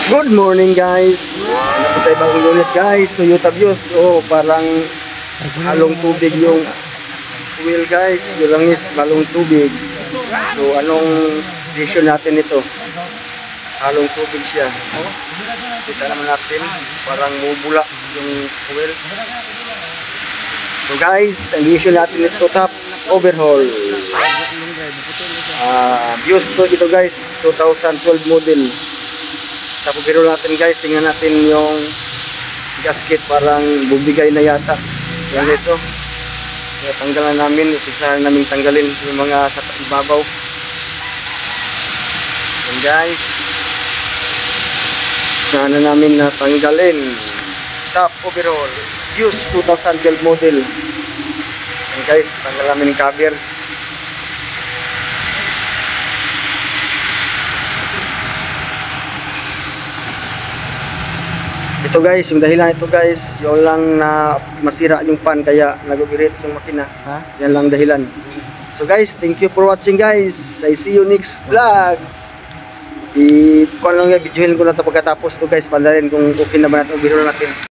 Good morning guys. Ano po tayo bagong unit guys, Toyota Vios. Oh, parang halong tubig yung wheel guys. Yung langis, halong tubig. So anong decision natin ito? Halong tubig siya. Oh, kita naman natin, parang mubula yung wheel. So guys, ang decision natin ito, top overhaul. Vios to ito guys, 2012 model. Tapos pero natin guys, tingnan natin yung gasket, parang bubigay na yata. Yan guys, oh. Kaya tanggalan namin, upisahan namin tanggalin yung mga sa ibabaw. Yan guys. Sana namin na tanggalin. Top overhaul. Vios 2012 model. Yan guys, tanggal namin yung cover. Ito guys, yung dahilan ito guys, yung lang na masira yung pan kaya nag-operate yung makina. Yan lang dahilan. So guys, thank you for watching guys. I see you next vlog. Videohin ko na ito pagkatapos ito guys, pandarin kung okay na ba natin, video natin.